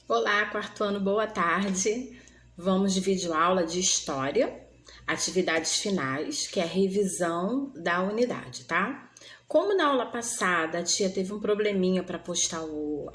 Olá, quarto ano, boa tarde. Vamos de videoaula de História, atividades finais, que é a revisão da unidade, tá? Como na aula passada a tia teve um probleminha para postar o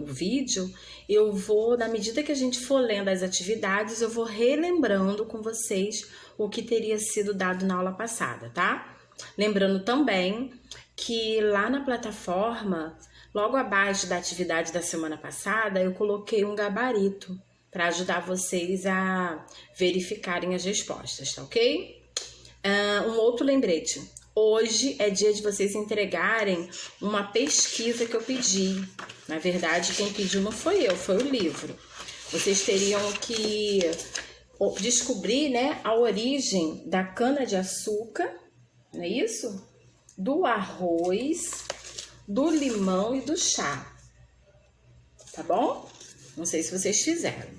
vídeo, eu vou, na medida que a gente for lendo as atividades, eu vou relembrando com vocês o que teria sido dado na aula passada, tá? Lembrando também que lá na plataforma, logo abaixo da atividade da semana passada, eu coloquei um gabarito para ajudar vocês a verificarem as respostas, tá ok? Um outro lembrete. Hoje é dia de vocês entregarem uma pesquisa que eu pedi. Na verdade, quem pediu não foi eu, foi o livro. Vocês teriam que descobrir, né, a origem da cana-de-açúcar, não é isso? Do arroz, do limão e do chá, tá bom? Não sei se vocês fizeram.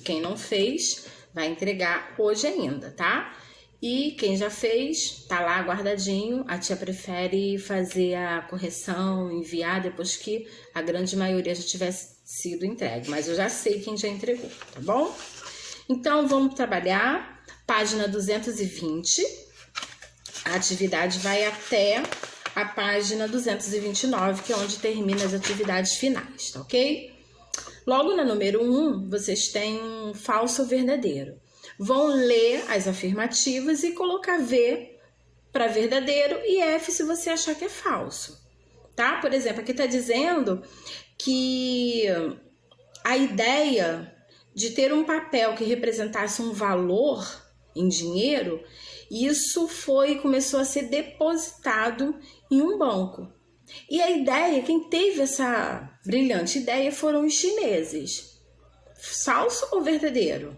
Quem não fez, vai entregar hoje ainda, tá? E quem já fez, tá lá guardadinho. A tia prefere fazer a correção, enviar depois que a grande maioria já tivesse sido entregue. Mas eu já sei quem já entregou, tá bom? Então, vamos trabalhar. Página 220. A atividade vai até a página 229, que é onde termina as atividades finais, tá ok? Logo na número 1, vocês têm um falso ou verdadeiro. Vão ler as afirmativas e colocar V para verdadeiro e F se você achar que é falso, tá? Por exemplo, aqui está dizendo que a ideia de ter um papel que representasse um valor em dinheiro, isso começou a ser depositado em um banco. E a ideia, quem teve essa brilhante ideia foram os chineses. Falso ou verdadeiro?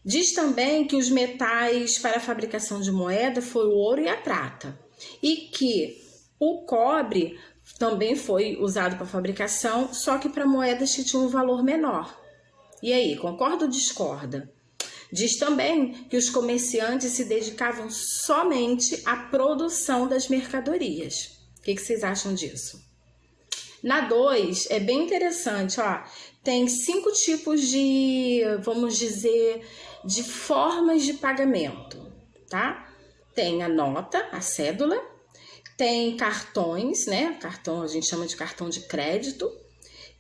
Diz também que os metais para a fabricação de moeda foi o ouro e a prata. E que o cobre também foi usado para fabricação, só que para moedas que tinham um valor menor. E aí, concorda ou discorda? Diz também que os comerciantes se dedicavam somente à produção das mercadorias. O que vocês acham disso? Na 2, é bem interessante, ó. Tem 5 tipos de, vamos dizer, de formas de pagamento, tá? Tem a nota, a cédula, tem cartões, né? Cartão, a gente chama de cartão de crédito,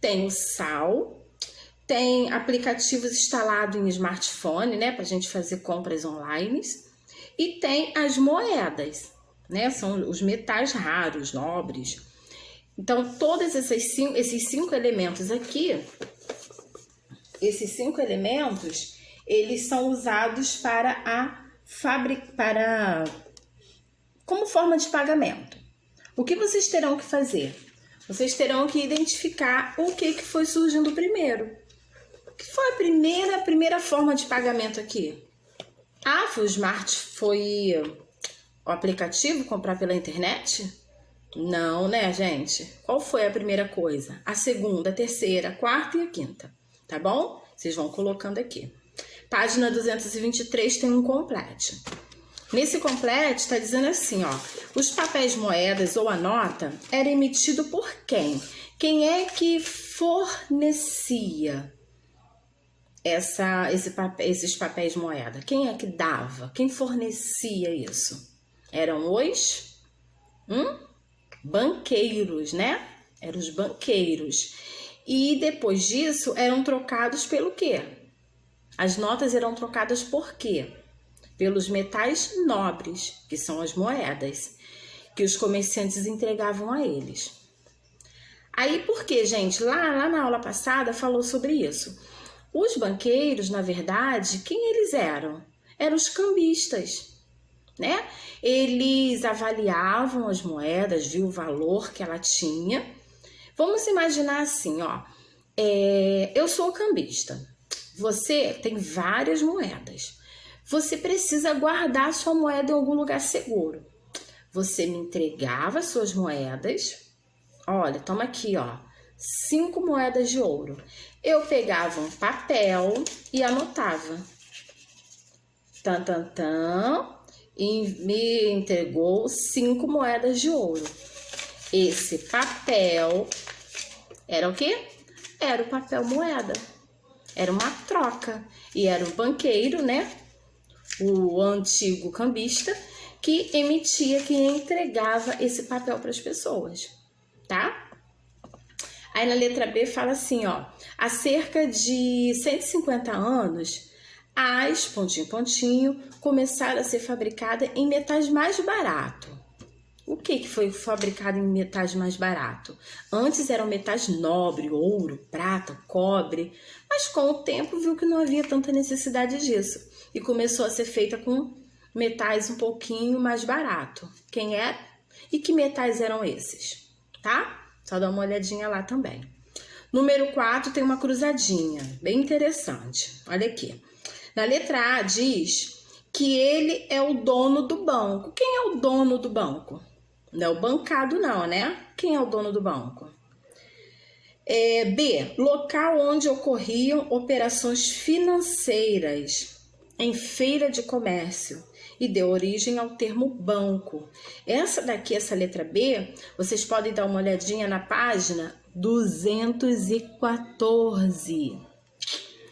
tem o SAL, tem aplicativos instalados em smartphone, né, para a gente fazer compras online. E tem as moedas, né, são os metais raros, nobres. Então, todos esses cinco elementos aqui, eles são usados como forma de pagamento. O que vocês terão que fazer? Vocês terão que identificar o que foi surgindo primeiro. O que foi a primeira forma de pagamento aqui? Foi o aplicativo, comprar pela internet? Não, né, gente? Qual foi a primeira coisa? A segunda, a terceira, a quarta e a quinta, tá bom? Vocês vão colocando aqui. Página 223 tem um complete. Nesse complete está dizendo assim, ó, os papéis moedas ou a nota era emitido por quem? Quem é que fornecia esses papéis moeda? Quem é que dava? Quem fornecia isso? Eram os banqueiros, né? Eram os banqueiros. E depois disso eram trocados pelo quê? As notas eram trocadas por quê? Pelos metais nobres, que são as moedas, que os comerciantes entregavam a eles. Aí por quê, gente? Lá na aula passada falou sobre isso. Os banqueiros, na verdade, quem eles eram? Eram os cambistas, né? Eles avaliavam as moedas, viam o valor que ela tinha. Vamos imaginar assim, ó. Eu sou cambista. Você tem várias moedas. Você precisa guardar sua moeda em algum lugar seguro. Você me entregava suas moedas. Olha, toma aqui, ó. 5 moedas de ouro. Eu pegava um papel e anotava. E me entregou 5 moedas de ouro. Esse papel era o quê? Era o papel moeda. Era uma troca. E era o banqueiro, né? O antigo cambista, que emitia, que entregava esse papel para as pessoas, tá? Aí na letra B fala assim, ó, há cerca de 150 anos, as, pontinho, pontinho, começaram a ser fabricadas em metais mais baratos. O que foi fabricado em metais mais baratos? Antes eram metais nobres, ouro, prata, cobre, mas com o tempo viu que não havia tanta necessidade disso e começou a ser feita com metais um pouquinho mais barato. Quem é? E que metais eram esses? Tá? Só dá uma olhadinha lá também. Número 4 tem uma cruzadinha, bem interessante. Olha aqui. Na letra A diz que ele é o dono do banco. Quem é o dono do banco? Não é o bancado não, né? Quem é o dono do banco? B. Local onde ocorriam operações financeiras em feira de comércio e deu origem ao termo banco. Essa daqui, essa letra B, vocês podem dar uma olhadinha na página 214.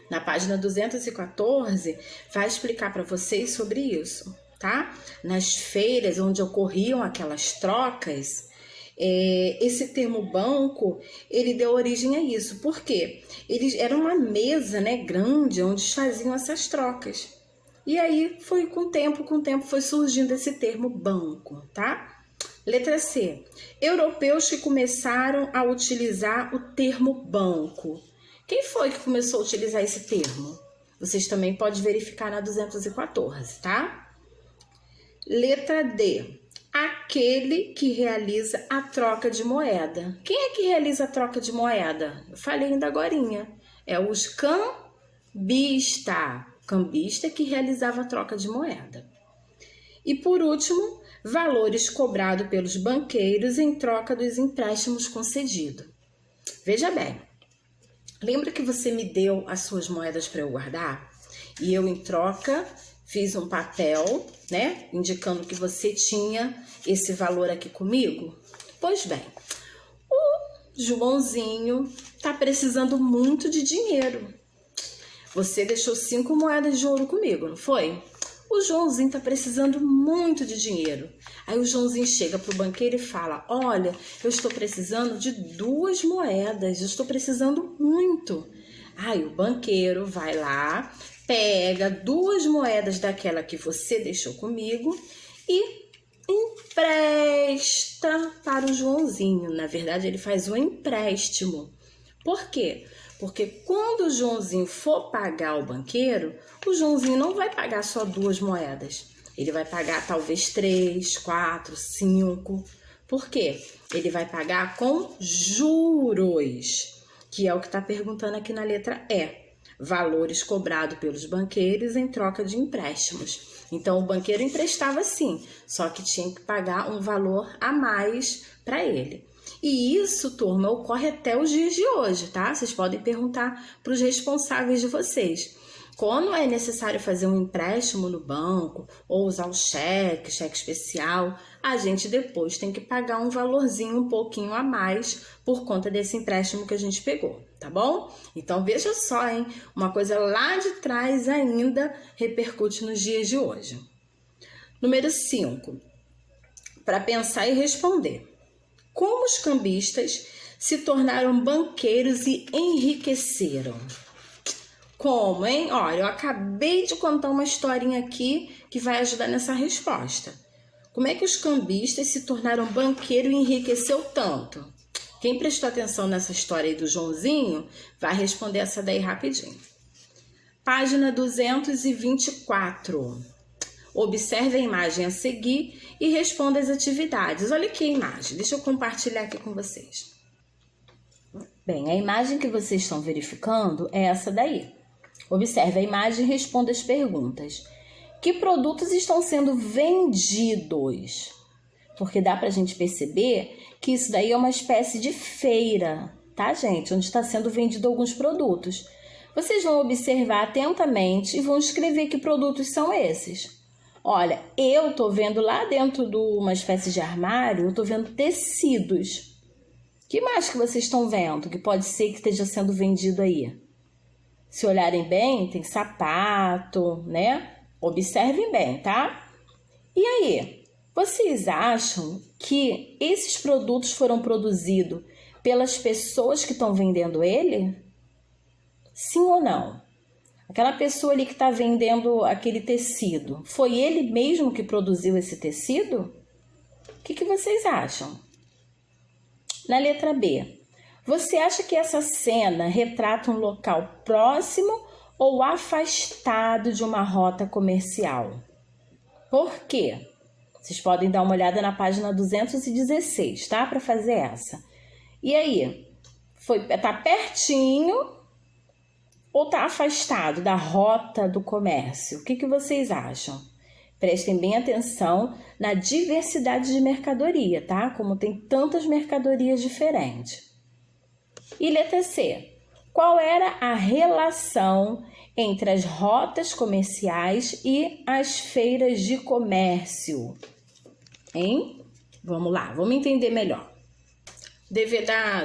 Na página 214 vai explicar para vocês sobre isso, tá? Nas feiras onde ocorriam aquelas trocas, esse termo banco, ele deu origem a isso. Por quê? Era uma mesa, né, grande, onde faziam essas trocas. E aí, foi com o tempo foi surgindo esse termo banco, tá? Letra C. Europeus que começaram a utilizar o termo banco. Quem foi que começou a utilizar esse termo? Vocês também podem verificar na 214, tá? Letra D. Aquele que realiza a troca de moeda. Quem é que realiza a troca de moeda? Eu falei ainda agorinha. É os cambista. Cambista que realizava a troca de moeda. E por último, valores cobrados pelos banqueiros em troca dos empréstimos concedidos. Veja bem, lembra que você me deu as suas moedas para eu guardar? E eu, em troca, fiz um papel, né, indicando que você tinha esse valor aqui comigo? Pois bem, o Joãozinho tá precisando muito de dinheiro. Você deixou 5 moedas de ouro comigo, não foi? O Joãozinho tá precisando muito de dinheiro. Aí o Joãozinho chega pro banqueiro e fala, olha, eu estou precisando de 2 moedas, eu estou precisando muito. Aí o banqueiro vai lá, pega 2 moedas daquela que você deixou comigo e empresta para o Joãozinho. Na verdade, ele faz um empréstimo. Por quê? Porque quando o Joãozinho for pagar o banqueiro, o Joãozinho não vai pagar só 2 moedas. Ele vai pagar talvez 3, 4, 5. Por quê? Ele vai pagar com juros, que é o que está perguntando aqui na letra E. Valores cobrados pelos banqueiros em troca de empréstimos. Então, o banqueiro emprestava sim, só que tinha que pagar um valor a mais para ele. E isso, turma, ocorre até os dias de hoje, tá? Vocês podem perguntar para os responsáveis de vocês. Quando é necessário fazer um empréstimo no banco ou usar o cheque especial, a gente depois tem que pagar um valorzinho um pouquinho a mais por conta desse empréstimo que a gente pegou, tá bom? Então veja só, hein? Uma coisa lá de trás ainda repercute nos dias de hoje. Número 5. Para pensar e responder. Como os cambistas se tornaram banqueiros e enriqueceram? Como, hein? Olha, eu acabei de contar uma historinha aqui que vai ajudar nessa resposta. Como é que os cambistas se tornaram banqueiro e enriqueceu tanto? Quem prestou atenção nessa história aí do Joãozinho vai responder essa daí rapidinho. Página 224. Observe a imagem a seguir e responda as atividades. Olha aqui a imagem, deixa eu compartilhar aqui com vocês. Bem, a imagem que vocês estão verificando é essa daí. Observe a imagem e responda as perguntas. Que produtos estão sendo vendidos? Porque dá pra gente perceber que isso daí é uma espécie de feira, tá, gente? Onde está sendo vendido alguns produtos. Vocês vão observar atentamente e vão escrever que produtos são esses. Olha, eu tô vendo lá dentro de uma espécie de armário, eu tô vendo tecidos. Que mais que vocês estão vendo que pode ser que esteja sendo vendido aí? Se olharem bem, tem sapato, né? Observem bem, tá? E aí, vocês acham que esses produtos foram produzidos pelas pessoas que estão vendendo ele? Sim ou não? Aquela pessoa ali que está vendendo aquele tecido, foi ele mesmo que produziu esse tecido? O que vocês acham? Na letra B, você acha que essa cena retrata um local próximo ou afastado de uma rota comercial? Por quê? Vocês podem dar uma olhada na página 216, tá? Para fazer essa. E aí? Tá pertinho ou tá afastado da rota do comércio? O que vocês acham? Prestem bem atenção na diversidade de mercadoria, tá? Como tem tantas mercadorias diferentes. E letra C. Qual era a relação entre as rotas comerciais e as feiras de comércio? Hein? Vamos lá, vamos entender melhor.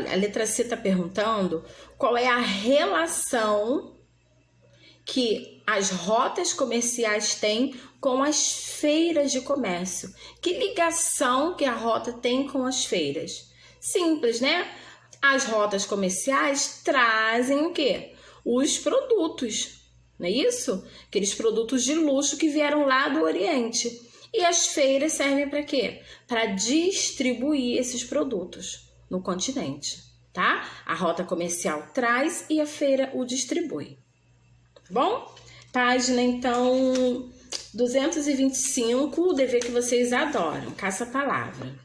A letra C está perguntando qual é a relação que as rotas comerciais têm com as feiras de comércio. Que ligação que a rota tem com as feiras? Simples, né? As rotas comerciais trazem o quê? Os produtos, não é isso? Aqueles produtos de luxo que vieram lá do Oriente. E as feiras servem para quê? Para distribuir esses produtos no continente, tá? A rota comercial traz e a feira o distribui. Bom? Página, então, 225, o dever que vocês adoram, caça-palavra.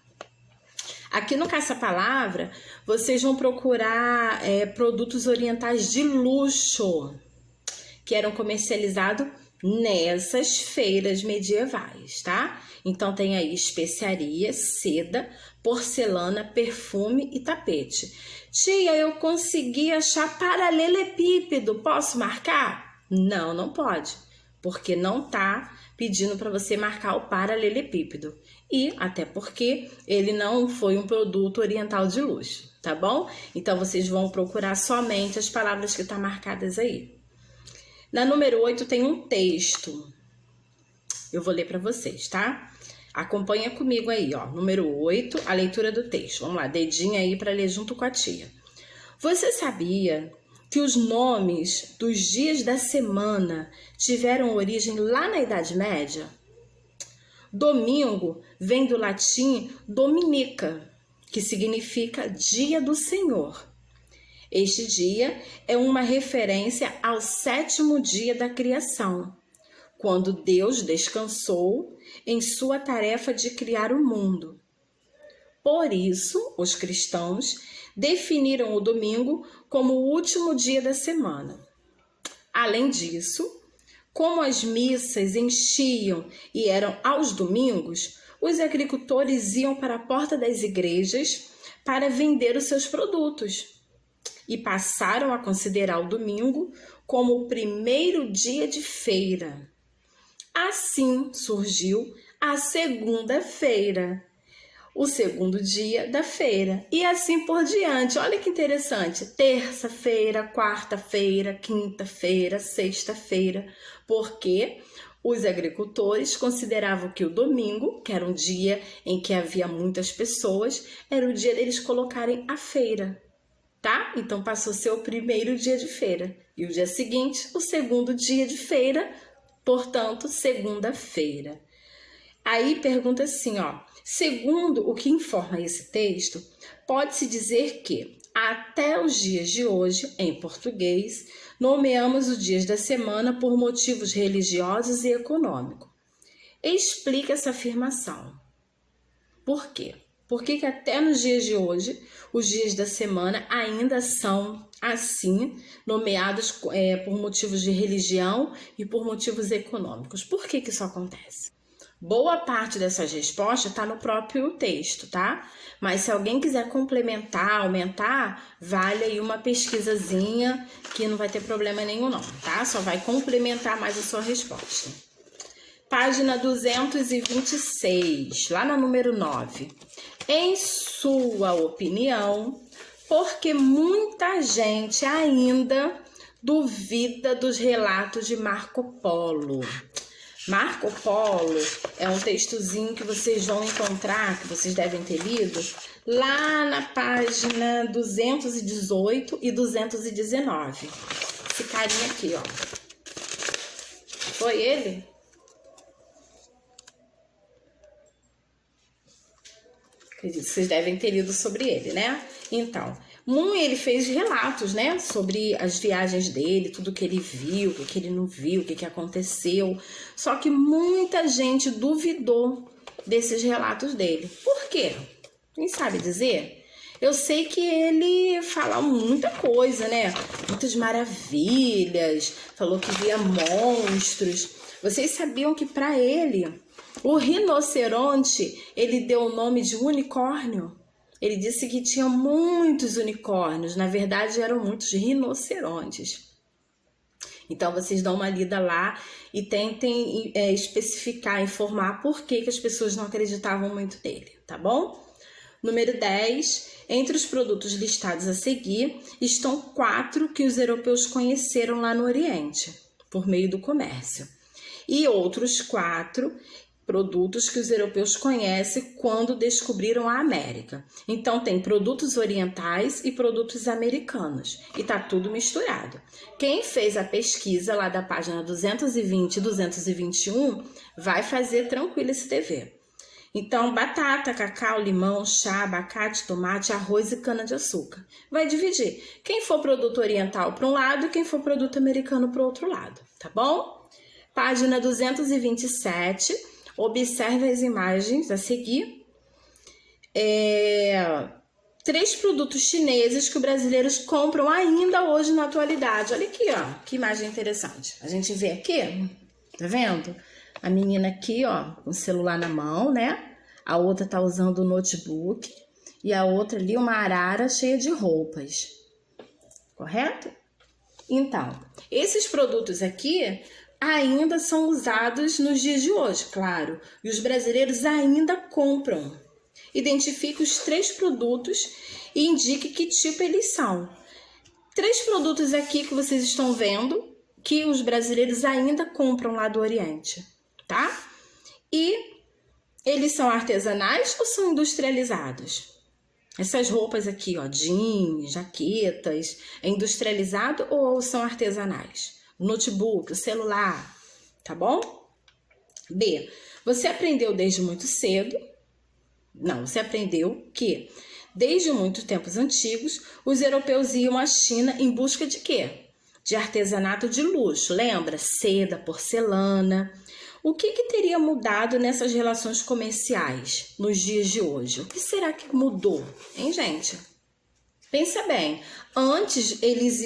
Aqui no caça-palavra, vocês vão procurar produtos orientais de luxo que eram comercializados nessas feiras medievais, tá? Então, tem aí especiaria, seda, porcelana, perfume e tapete. Tia, eu consegui achar paralelepípedo, posso marcar? Não, não pode, porque não tá pedindo para você marcar o paralelepípedo. E até porque ele não foi um produto oriental de luxo, tá bom? Então, vocês vão procurar somente as palavras que estão marcadas aí. Na número 8 tem um texto. Eu vou ler para vocês, tá? Acompanha comigo aí, ó. Número 8, a leitura do texto. Vamos lá, dedinho aí para ler junto com a tia. Você sabia que os nomes dos dias da semana tiveram origem lá na Idade Média? Domingo vem do latim dominica, que significa dia do Senhor. Este dia é uma referência ao 7º dia da criação, quando Deus descansou em sua tarefa de criar o mundo. Por isso, os cristãos definiram o domingo como o último dia da semana. Além disso, como as missas enchiam e eram aos domingos, os agricultores iam para a porta das igrejas para vender os seus produtos e passaram a considerar o domingo como o primeiro dia de feira. Assim surgiu a segunda-feira, o segundo dia da feira, e assim por diante. Olha que interessante, terça-feira, quarta-feira, quinta-feira, sexta-feira, porque os agricultores consideravam que o domingo, que era um dia em que havia muitas pessoas, era o dia deles colocarem a feira, tá? Então passou a ser o primeiro dia de feira, e o dia seguinte, o segundo dia de feira, portanto, segunda-feira. Aí pergunta assim, ó, segundo o que informa esse texto, pode-se dizer que, até os dias de hoje, em português, nomeamos os dias da semana por motivos religiosos e econômicos. Explica essa afirmação. Por quê? Por que até nos dias de hoje, os dias da semana ainda são assim, nomeados por motivos de religião e por motivos econômicos? Por que isso acontece? Boa parte dessas respostas está no próprio texto, tá? Mas se alguém quiser complementar, aumentar, vale aí uma pesquisazinha que não vai ter problema nenhum não, tá? Só vai complementar mais a sua resposta. Página 226, lá no número 9. Em sua opinião, porque muita gente ainda duvida dos relatos de Marco Polo. Marco Polo é um textozinho que vocês vão encontrar, que vocês devem ter lido, lá na página 218 e 219. Esse carinha aqui, ó. Foi ele? Vocês devem ter lido sobre ele, né? Então, ele fez relatos, né? Sobre as viagens dele, tudo que ele viu, o que ele não viu, o que aconteceu. Só que muita gente duvidou desses relatos dele. Por quê? Quem sabe dizer? Eu sei que ele fala muita coisa, né? Muitas maravilhas. Falou que via monstros. Vocês sabiam que para ele, o rinoceronte, ele deu o nome de unicórnio? Ele disse que tinha muitos unicórnios. Na verdade, eram muitos rinocerontes. Então, vocês dão uma lida lá e tentem especificar, informar por que as pessoas não acreditavam muito nele, tá bom? Número 10. Entre os produtos listados a seguir, estão 4 que os europeus conheceram lá no Oriente, por meio do comércio. E outros 4 produtos que os europeus conhecem quando descobriram a América. Então, tem produtos orientais e produtos americanos. E tá tudo misturado. Quem fez a pesquisa lá da página 220 e 221 vai fazer tranquilo esse dever. Então, batata, cacau, limão, chá, abacate, tomate, arroz e cana-de-açúcar. Vai dividir. Quem for produto oriental para um lado e quem for produto americano para o outro lado, tá bom? Página 227, observe as imagens a seguir. 3 produtos chineses que os brasileiros compram ainda hoje na atualidade. Olha aqui, ó, que imagem interessante. A gente vê aqui, tá vendo? A menina aqui, ó, com o celular na mão, né? A outra tá usando o notebook. E a outra ali, uma arara cheia de roupas. Correto? Então, esses produtos aqui ainda são usados nos dias de hoje, claro. E os brasileiros ainda compram. Identifique os 3 produtos e indique que tipo eles são. 3 produtos aqui que vocês estão vendo que os brasileiros ainda compram lá do Oriente. Tá? E eles são artesanais ou são industrializados? Essas roupas aqui, ó, jeans, jaquetas, é industrializado ou são artesanais? O notebook, o celular, tá bom? B. Você aprendeu desde muito cedo? Não, você aprendeu que desde muitos tempos antigos, os europeus iam à China em busca de quê? De artesanato de luxo, lembra? Seda, porcelana. O que teria mudado nessas relações comerciais nos dias de hoje? O que será que mudou, hein, gente? Pensa bem, antes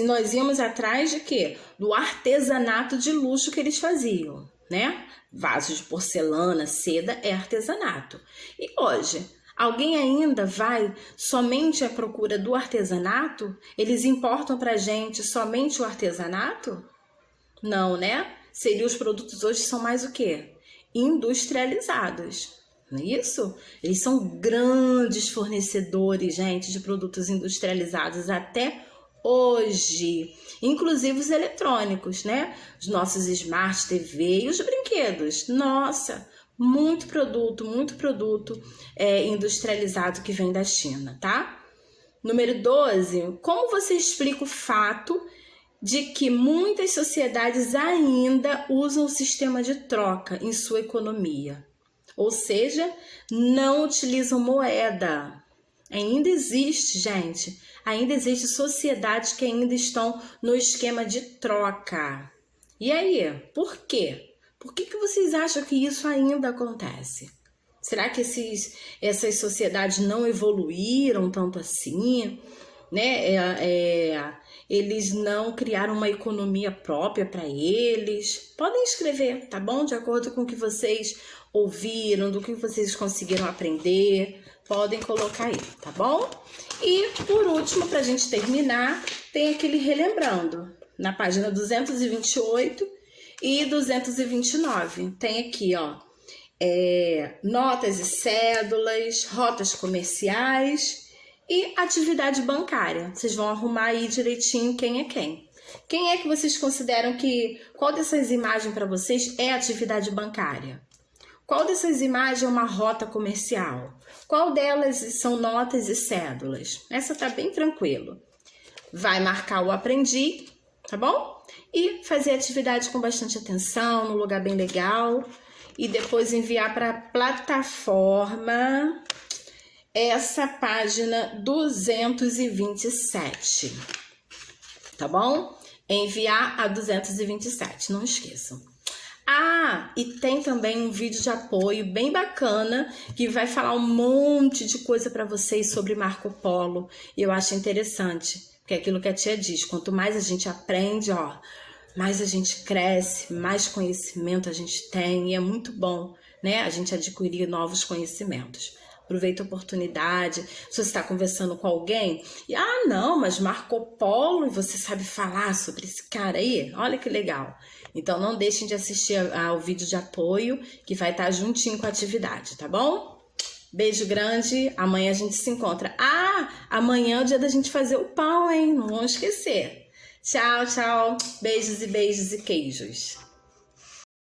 nós íamos atrás de quê? Do artesanato de luxo que eles faziam, né? Vasos de porcelana, seda é artesanato. E hoje, alguém ainda vai somente à procura do artesanato? Eles importam pra gente somente o artesanato? Não, né? Os produtos hoje são mais o quê? Industrializados, não é isso? Eles são grandes fornecedores, gente, de produtos industrializados até hoje. Inclusive os eletrônicos, né? Os nossos Smart TV e os brinquedos. Nossa, muito produto industrializado que vem da China, tá? Número 12. Como você explica o fato de que muitas sociedades ainda usam o sistema de troca em sua economia? Ou seja, não utilizam moeda. Ainda existe, gente, ainda existe sociedades que ainda estão no esquema de troca. E aí, por quê? Por que vocês acham que isso ainda acontece? Será que essas sociedades não evoluíram tanto assim, né? Eles não criaram uma economia própria para eles? Podem escrever, tá bom? De acordo com o que vocês ouviram, do que vocês conseguiram aprender, podem colocar aí, tá bom? E por último, para a gente terminar, tem aquele relembrando, na página 228 e 229. Tem aqui, ó, notas e cédulas, rotas comerciais e atividade bancária. Vocês vão arrumar aí direitinho quem é quem. Quem é que vocês consideram que... Qual dessas imagens para vocês é atividade bancária? Qual dessas imagens é uma rota comercial? Qual delas são notas e cédulas? Essa tá bem tranquilo. Vai marcar o aprendi, tá bom? E fazer atividade com bastante atenção, num lugar bem legal. E depois enviar para a plataforma essa página 227. Tá bom? Enviar a 227, não esqueçam. E tem também um vídeo de apoio bem bacana que vai falar um monte de coisa para vocês sobre Marco Polo. E eu acho interessante, porque é aquilo que a tia diz, quanto mais a gente aprende, mais a gente cresce, mais conhecimento a gente tem, e é muito bom, né, a gente adquirir novos conhecimentos. Aproveita a oportunidade. Se você está conversando com alguém e, não, mas Marco Polo, e você sabe falar sobre esse cara aí? Olha que legal. Então, não deixem de assistir ao vídeo de apoio, que vai estar juntinho com a atividade, tá bom? Beijo grande. Amanhã a gente se encontra. Amanhã é o dia da gente fazer o pão, hein? Não vamos esquecer. Tchau, tchau. Beijos e queijos.